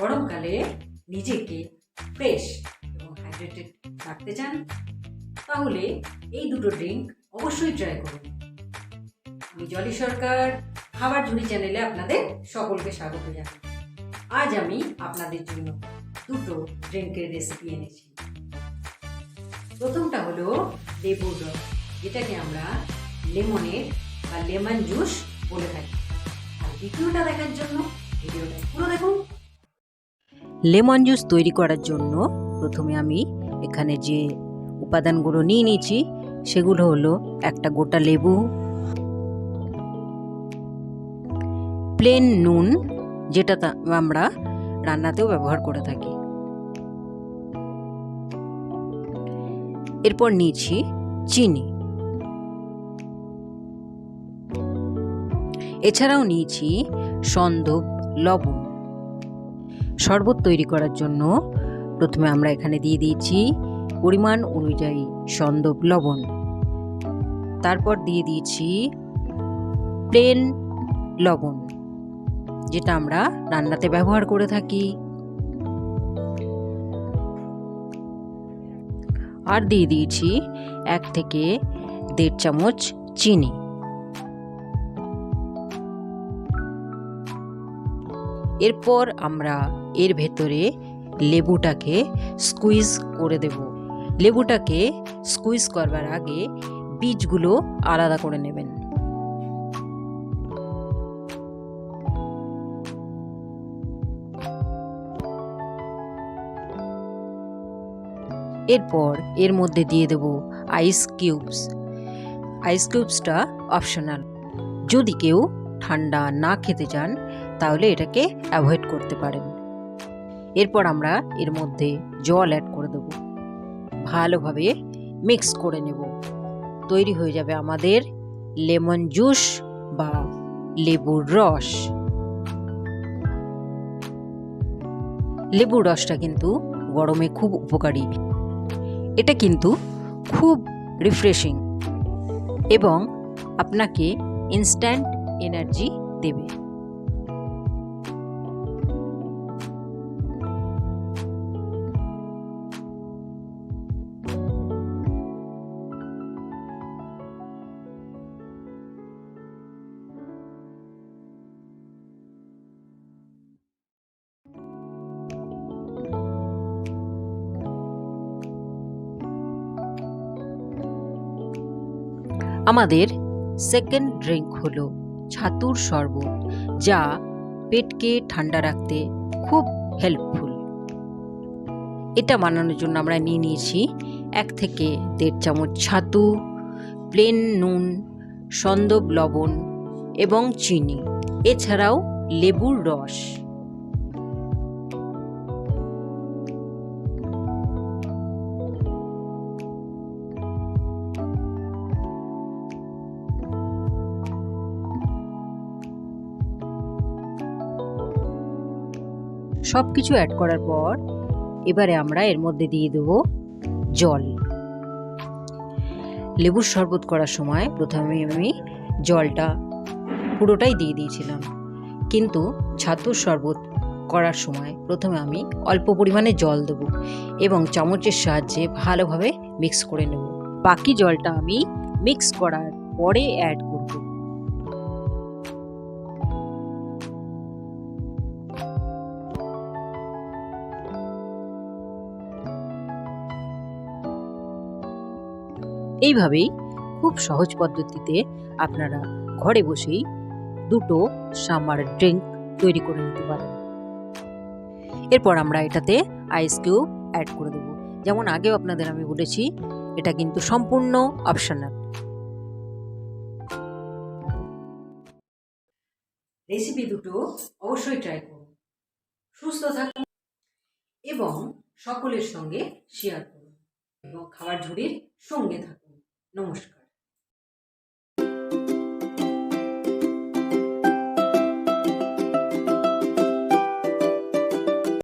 গরমকালে নিজেকে ফ্রেশ এবং হাইড্রেটেড রাখতে চান তাহলে এই দুটো ড্রিঙ্ক অবশ্যই ট্রাই করুন। আমি জলি সরকার খাবার ঝুড়ি চ্যানেলে আপনাদের সকলকে স্বাগত জানাই। আজ আমি আপনাদের জন্য দুটো ড্রিঙ্কের রেসিপি এনেছি। প্রথমটা হলো লেবুর রস, যেটাকে আমরা লেমনের বা লেমন জুস বলে থাকি। আর দ্বিতীয়টা দেখার জন্য ভিডিওটা পুরো দেখুন। লেমন জুস তৈরি করার জন্য প্রথমে আমি এখানে যে উপাদানগুলো নিয়ে নিয়েছি সেগুলো হলো একটা গোটা লেবু, প্লেন নুন যেটা আমরা রান্নাতেও ব্যবহার করে থাকি, এরপর নিয়েছি চিনি, এছাড়াও নিয়েছি সন্দব লবণ। শরবত তৈরি করার জন্য প্রথমে আমরা এখানে দিয়ে দিয়েছি পরিমাণ অনুযায়ী সন্দব লবণ, তারপর দিয়ে দিয়েছি প্লেন লবণ যেটা আমরা রান্নাতে ব্যবহার করে থাকি, আর দিয়ে দিয়েছি 1 থেকে 1.5 চামচ চিনি। এরপর আমরা এর ভেতরে লেবুটাকে স্কুইজ করে দেব। লেবুটাকে স্কুইজ করবার আগে বীজগুলো আলাদা করে নেবেন। এরপর এর মধ্যে দিয়ে দেব আইস কিউবস। আইস কিউবসটা অপশনাল, যদি কেউ ঠান্ডা না খেতে চান তাহলে এটাকে অ্যাভয়েড করতে পারেন। এরপর আমরা এর মধ্যে জল অ্যাড করে দেব, ভালোভাবে মিক্স করে নেব। তৈরি হয়ে যাবে আমাদের লেমন জুস বা লেবুর রস। লেবুর রসটা কিন্তু গরমে খুব উপকারী, এটা কিন্তু খুব রিফ্রেশিং এবং আপনাকে ইনস্ট্যান্ট এনার্জি দেবে। আমাদের সেকেন্ড ড্রিঙ্ক হলো ছাতুর শরবত, যা পেটকে ঠান্ডা রাখতে খুব হেল্পফুল। এটা বানানোর জন্য আমরা নিয়ে নিয়েছি 1 থেকে 1.5 চামচ ছাতু, প্লেন নুন, সন্দব লবণ এবং চিনি, এছাড়াও লেবুর রস। সব কিছু অ্যাড করার পর এবারে আমরা এর মধ্যে দিয়ে দেব জল। লেবুর শরবত করার সময় প্রথমে আমি জলটা পুরোটাই দিয়ে দিয়েছিলাম, কিন্তু ছাতুর শরবত করার সময় প্রথমে আমি অল্প পরিমাণে জল দেব এবং চামচের সাহায্যে ভালোভাবে মিক্স করে নেব। বাকি জলটা আমি মিক্স করার পরে অ্যাড করব। এইভাবেই খুব সহজ পদ্ধতিতে আপনারা ঘরে বসেই দুটো সামার ড্রিঙ্ক তৈরি করে নিতে পারেন। এরপর আমরা এটাতে আইস কিউব অ্যাড করে দেব। যেমন আগেও আপনাদের আমি বলেছি, এটা কিন্তু সম্পূর্ণ অপশনাল। রেসিপি দুটো অবশ্যই ট্রাই করুন, সুস্থ থাকুন এবং সকলের সঙ্গে শেয়ার করুন এবং খাবার ঝুড়ির সঙ্গে থাকুন। নমস্কার।